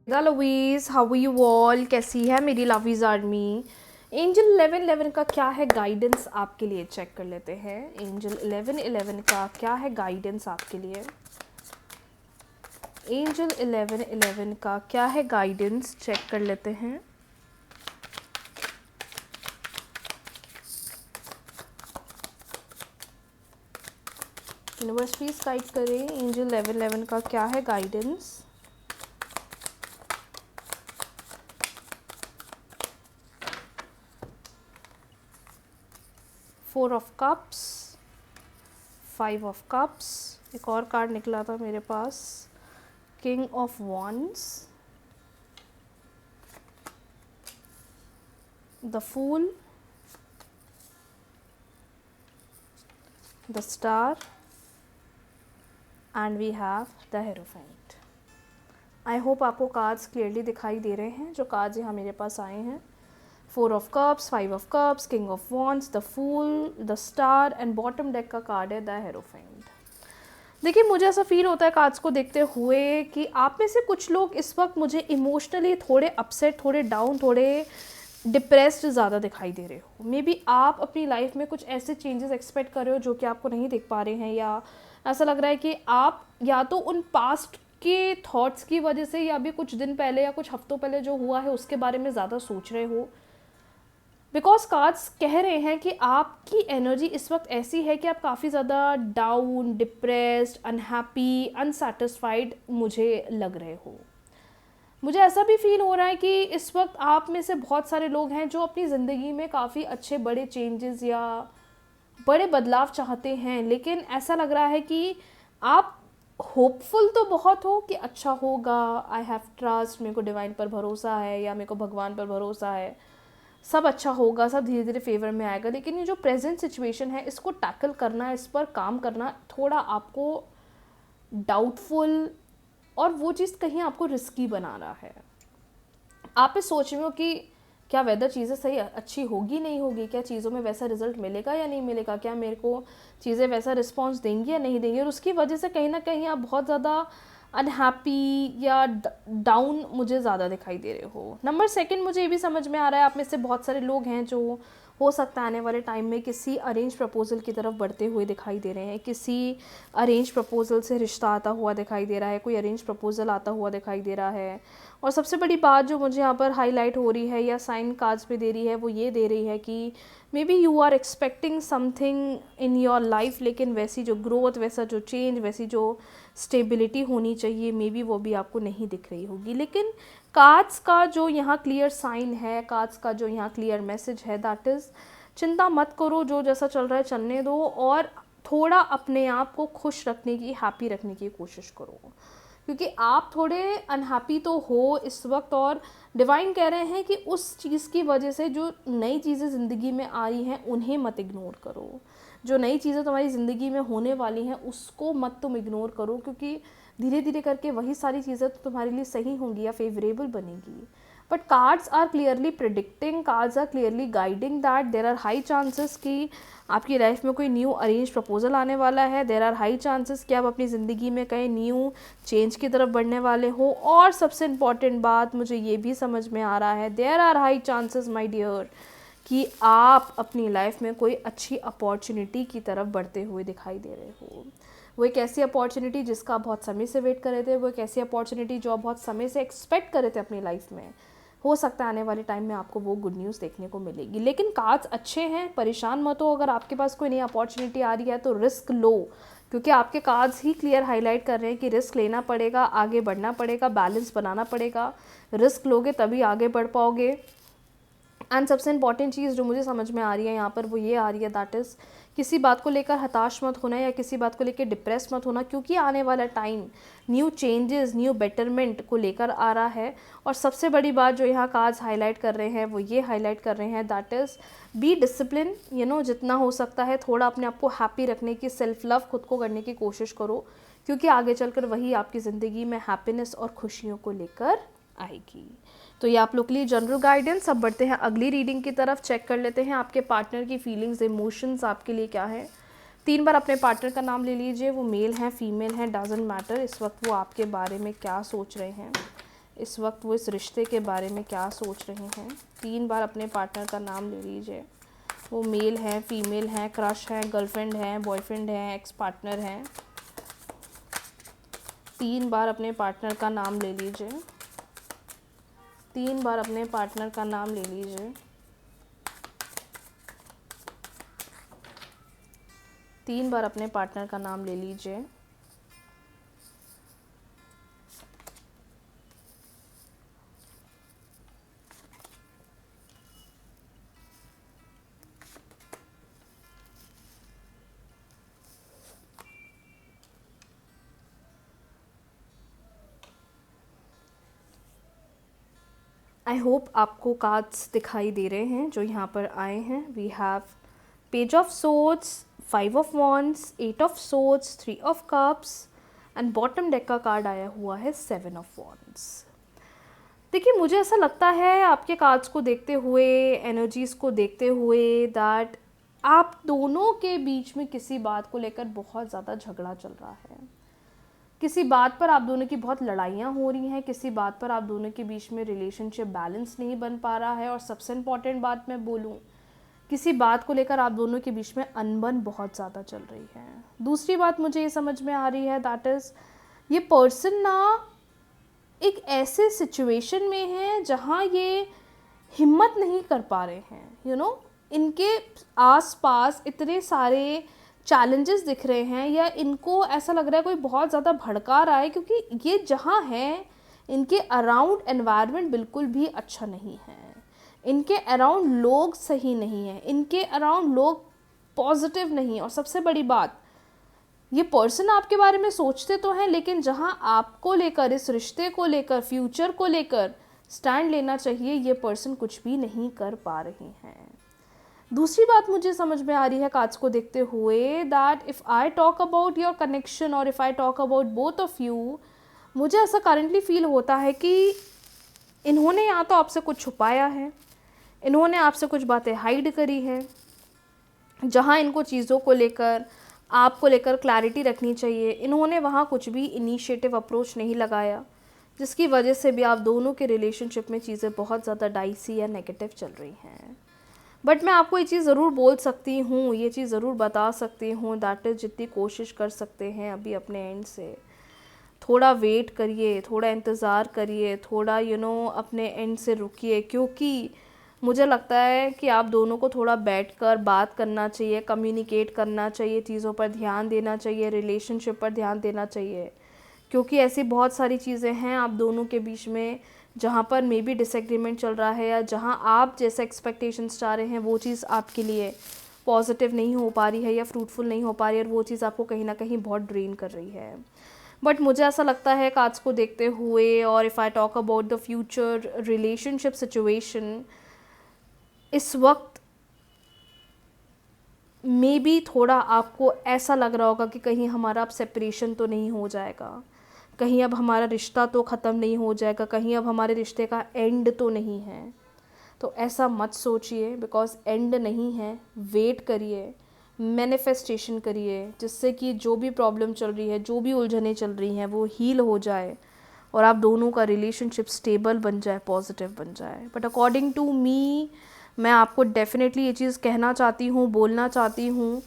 Lovies, how you all, कैसी है मेरी लवीज आर्मी। एंजल 1111 का क्या है गाइडेंस आपके लिए, चेक कर लेते हैं। एंजल 1111 का क्या है गाइडेंस आपके लिए। एंजल 1111 का क्या है गाइडेंस, चेक कर लेते हैं। यूनिवर्स प्लीज गाइड करें, एंजल 1111 का क्या है guidance. Four of cups, five of cups, एक और कार्ड निकला था मेरे पास, king of wands, the fool, the star and we have the hierophant. I hope आपको कार्ड्स क्लियरली दिखाई दे रहे हैं जो कार्ड्स यहाँ मेरे पास आए हैं। Four of cups, five of cups, king of wands, the fool, the star and bottom deck का कार्ड है द हेरोफेंट। देखिए, मुझे ऐसा फील होता है कार्ड्स को देखते हुए कि आप में से कुछ लोग इस वक्त मुझे इमोशनली थोड़े अपसेट, थोड़े डाउन, थोड़े डिप्रेस्ड ज़्यादा दिखाई दे रहे हो। मे बी आप अपनी लाइफ में कुछ ऐसे चेंजेस एक्सपेक्ट कर रहे हो जो कि आपको नहीं दिख पा रहे हैं, या ऐसा लग रहा है कि आप या तो उन पास्ट के थॉट्स की वजह से या भी कुछ दिन पहले या कुछ हफ्तों पहले जो हुआ है उसके बारे में ज़्यादा सोच रहे हो। बिकॉज कार्ड्स कह रहे हैं कि आपकी एनर्जी इस वक्त ऐसी है कि आप काफ़ी ज़्यादा डाउन, डिप्रेस्ड, अनहैप्पी, अनसेटिस्फाइड मुझे लग रहे हो। मुझे ऐसा भी फील हो रहा है कि इस वक्त आप में से बहुत सारे लोग हैं जो अपनी ज़िंदगी में काफ़ी अच्छे बड़े चेंजेस या बड़े बदलाव चाहते हैं, लेकिन ऐसा लग रहा है कि आप होपफुल तो बहुत हो कि अच्छा होगा, आई हैव ट्रस्ट, मेरे को डिवाइन पर भरोसा है या मेरे को भगवान पर भरोसा है, सब अच्छा होगा, सब धीरे धीरे फेवर में आएगा। लेकिन ये जो प्रेजेंट सिचुएशन है इसको टैकल करना, इस पर काम करना थोड़ा आपको डाउटफुल और वो चीज़ कहीं आपको रिस्की बना रहा है। आप इस सोच में हो कि क्या वेदर चीज़ें सही अच्छी होगी नहीं होगी, क्या चीज़ों में वैसा रिजल्ट मिलेगा या नहीं मिलेगा, क्या मेरे को चीज़ें वैसा रिस्पॉन्स देंगी या नहीं देंगी, और उसकी वजह से कहीं ना कहीं आप बहुत ज़्यादा अनहैप्पी या डाउन मुझे ज़्यादा दिखाई दे रहे हो। नंबर सेकंड, मुझे ये भी समझ में आ रहा है आप में से बहुत सारे लोग हैं जो हो सकता है आने वाले टाइम में किसी अरेंज प्रपोजल की तरफ बढ़ते हुए दिखाई दे रहे हैं, किसी अरेंज प्रपोजल से रिश्ता आता हुआ दिखाई दे रहा है, कोई अरेंज प्रपोजल आता हुआ दिखाई दे रहा है। और सबसे बड़ी बात जो मुझे यहाँ पर हाईलाइट हो रही है या साइन कार्ड्स पे दे रही है वो ये दे रही है कि maybe you are expecting something in your life, लेकिन वैसी जो ग्रोथ, वैसा जो चेंज, वैसी जो स्टेबिलिटी होनी चाहिए मे बी वो भी आपको नहीं दिख रही होगी। लेकिन कार्ड्स का जो यहाँ क्लियर साइन है, कार्ड्स का जो यहाँ क्लियर मैसेज है, दैट इज़ चिंता मत करो, जो जैसा चल रहा है चलने दो और थोड़ा अपने आप को खुश रखने की, हैप्पी रखने की कोशिश करो, क्योंकि आप थोड़े अनहैप्पी तो हो इस वक्त। और डिवाइन कह रहे हैं कि उस चीज़ की वजह से जो नई चीज़ें ज़िंदगी में आ रही हैं उन्हें मत इग्नोर करो, जो नई चीज़ें तुम्हारी ज़िंदगी में होने वाली हैं उसको मत तुम इग्नोर करो, क्योंकि धीरे धीरे करके वही सारी चीज़ें तो तुम्हारे लिए सही होंगी या फेवरेबल बनेगी। But cards are clearly predicting, cards are clearly guiding that there are high chances कि आपकी लाइफ में कोई न्यू अरेंज प्रपोजल आने वाला है, देयर आर हाई चांसेस कि आप अपनी ज़िंदगी में कहीं न्यू चेंज की तरफ बढ़ने वाले हो। और सबसे इम्पॉर्टेंट बात मुझे ये भी समझ में आ रहा है, there are high chances my dear कि आप अपनी लाइफ में कोई अच्छी अपॉर्चुनिटी की तरफ बढ़ते हुए दिखाई दे रहे हो। वो एक ऐसी अपॉर्चुनिटी जिसका आप बहुत समय से वेट कर रहे थे, वो एक ऐसी अपॉर्चुनिटी जो आप बहुत समय से एक्सपेक्ट कर रहे थे अपनी लाइफ में, हो सकता है आने वाले टाइम में आपको वो गुड न्यूज़ देखने को मिलेगी। लेकिन कार्ड्स अच्छे हैं, परेशान मत हो, अगर आपके पास कोई नई अपॉर्चुनिटी आ रही है तो रिस्क लो, क्योंकि आपके कार्ड्स ही क्लियर हाईलाइट कर रहे हैं कि रिस्क लेना पड़ेगा, आगे बढ़ना पड़ेगा, बैलेंस बनाना पड़ेगा, रिस्क लोगे तभी आगे बढ़ पाओगे। एंड सबसे इंपॉर्टेंट चीज़ जो मुझे समझ में आ रही है यहाँ पर वो ये आ रही है, दैट इज़ किसी बात को लेकर हताश मत होना या किसी बात को लेकर डिप्रेस मत होना, क्योंकि आने वाला time new changes, new betterment को लेकर आ रहा है। और सबसे बड़ी बात जो यहाँ कार्ड्स हाईलाइट कर रहे हैं वो ये हाईलाइट कर रहे हैं, that is be discipline, you know, जितना हो सकता है थोड़ा अपने आप को हैप्पी रखने की, सेल्फ लव खुद को करने की कोशिश करो, क्योंकि आगे चलकर वही आपकी ज़िंदगी में हैप्पीनेस और खुशियों को लेकर आएगी। तो ये आप लोग के लिए जनरल गाइडेंस। अब बढ़ते हैं अगली रीडिंग की तरफ, चेक कर लेते हैं आपके पार्टनर की फीलिंग्स, इमोशंस आपके लिए क्या है। 3 बार अपने पार्टनर का नाम ले लीजिए, वो मेल हैं, फीमेल हैं, डजंट मैटर, इस वक्त वो आपके बारे में क्या सोच रहे हैं। इस वक्त वो इस रिश्ते के बारे में क्या सोच रहे हैं। 3 बार अपने पार्टनर का नाम ले लीजिए। वो मेल है, फीमेल है, क्रश है, गर्लफ्रेंड है, बॉयफ्रेंड है, एक्स पार्टनर है। 3 बार अपने पार्टनर का नाम ले लीजिए। 3 बार अपने पार्टनर का नाम ले लीजिए। 3 बार अपने पार्टनर का नाम ले लीजिए। आई होप आपको कार्ड्स दिखाई दे रहे हैं जो यहाँ पर आए हैं। We have page of swords, 5 of wands, 8 of swords, 3 of cups and bottom deck का कार्ड आया हुआ है 7 ऑफ वॉन्ड्स। देखिए, मुझे ऐसा लगता है आपके कार्ड्स को देखते हुए, एनर्जीज़ को देखते हुए, दैट आप दोनों के बीच में किसी बात को लेकर बहुत ज़्यादा झगड़ा चल रहा है। किसी बात पर आप दोनों की बहुत लड़ाइयाँ हो रही हैं। किसी बात पर आप दोनों के बीच में रिलेशनशिप बैलेंस नहीं बन पा रहा है। और सबसे इम्पॉर्टेंट बात मैं बोलूँ, किसी बात को लेकर आप दोनों के बीच में अनबन बहुत ज़्यादा चल रही है। दूसरी बात मुझे ये समझ में आ रही है, दैट इज़ ये पर्सन ना एक ऐसे सिचुएशन में है जहाँ ये हिम्मत नहीं कर पा रहे हैं। इनके आसपास इतने सारे चैलेंजेस दिख रहे हैं, या इनको ऐसा लग रहा है कोई बहुत ज़्यादा भड़का रहा है, क्योंकि ये जहाँ है इनके अराउंड एनवायरनमेंट बिल्कुल भी अच्छा नहीं है। इनके अराउंड लोग सही नहीं हैं, इनके अराउंड लोग पॉजिटिव नहीं। और सबसे बड़ी बात, ये पर्सन आपके बारे में सोचते तो हैं, लेकिन जहाँ आपको लेकर, इस रिश्ते को लेकर, फ्यूचर को लेकर स्टैंड लेना चाहिए, ये पर्सन कुछ भी नहीं कर पा रहे हैं। दूसरी बात मुझे समझ में आ रही है कार्ड्स को देखते हुए, that if I talk about your connection और if I talk about both of you, मुझे ऐसा करंटली फील होता है कि इन्होंने या तो आपसे कुछ छुपाया है, इन्होंने आपसे कुछ बातें हाइड करी है। जहाँ इनको चीज़ों को लेकर, आपको लेकर क्लैरिटी रखनी चाहिए, इन्होंने वहाँ कुछ भी इनिशिएटिव अप्रोच नहीं लगाया, जिसकी वजह से भी आप दोनों के रिलेशनशिप में चीज़ें बहुत ज़्यादा डाइसी या नेगेटिव चल रही हैं। बट मैं आपको ये चीज़ ज़रूर बोल सकती हूँ, ये चीज़ ज़रूर बता सकती हूँ, दैट इज़ जितनी कोशिश कर सकते हैं अभी अपने एंड से, थोड़ा वेट करिए, थोड़ा इंतज़ार करिए, थोड़ा अपने एंड से रुकिए। क्योंकि मुझे लगता है कि आप दोनों को थोड़ा बैठकर बात करना चाहिए, कम्युनिकेट करना चाहिए, चीज़ों पर ध्यान देना चाहिए, रिलेशनशिप पर ध्यान देना चाहिए। क्योंकि ऐसी बहुत सारी चीज़ें हैं आप दोनों के बीच में जहाँ पर मे बी डिसएग्रीमेंट चल रहा है, या जहाँ आप जैसे एक्सपेक्टेशंस चाह रहे हैं वो चीज़ आपके लिए पॉजिटिव नहीं हो पा रही है या फ्रूटफुल नहीं हो पा रही है, और वो चीज़ आपको कहीं ना कहीं बहुत ड्रेन कर रही है। बट मुझे ऐसा लगता है कार्ड्स को देखते हुए, और if I talk about the future relationship situation, इस वक्त मे बी थोड़ा आपको ऐसा लग रहा होगा कि कहीं हमारा अब सेपरेशन तो नहीं हो जाएगा, कहीं अब हमारा रिश्ता तो ख़त्म नहीं हो जाएगा, कहीं अब हमारे रिश्ते का एंड तो नहीं है। तो ऐसा मत सोचिए, बिकॉज एंड नहीं है। वेट करिए, मैनिफेस्टेशन करिए, जिससे कि जो भी प्रॉब्लम चल रही है, जो भी उलझनें चल रही हैं, वो हील हो जाए और आप दोनों का रिलेशनशिप स्टेबल बन जाए, पॉजिटिव बन जाए। बट अकॉर्डिंग टू मी, मैं आपको डेफिनेटली ये चीज़ कहना चाहती हूँ, बोलना चाहती हूँ,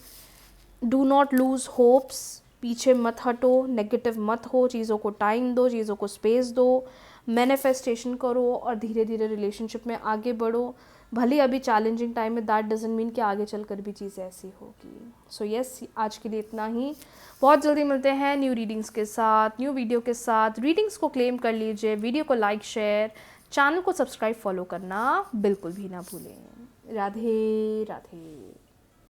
डू नॉट लूज़ होप्स। पीछे मत हटो, नेगेटिव मत हो, चीज़ों को टाइम दो, चीज़ों को स्पेस दो, मैनिफेस्टेशन करो और धीरे धीरे रिलेशनशिप में आगे बढ़ो। भले अभी चैलेंजिंग टाइम में, दैट डजंट मीन कि आगे चलकर भी चीज़ ऐसी होगी। सो यस, आज के लिए इतना ही। बहुत जल्दी मिलते हैं न्यू रीडिंग्स के साथ, न्यू वीडियो के साथ। रीडिंग्स को क्लेम कर लीजिए, वीडियो को लाइक, शेयर, चैनल को सब्सक्राइब, फॉलो करना बिल्कुल भी ना भूलें। राधे राधे।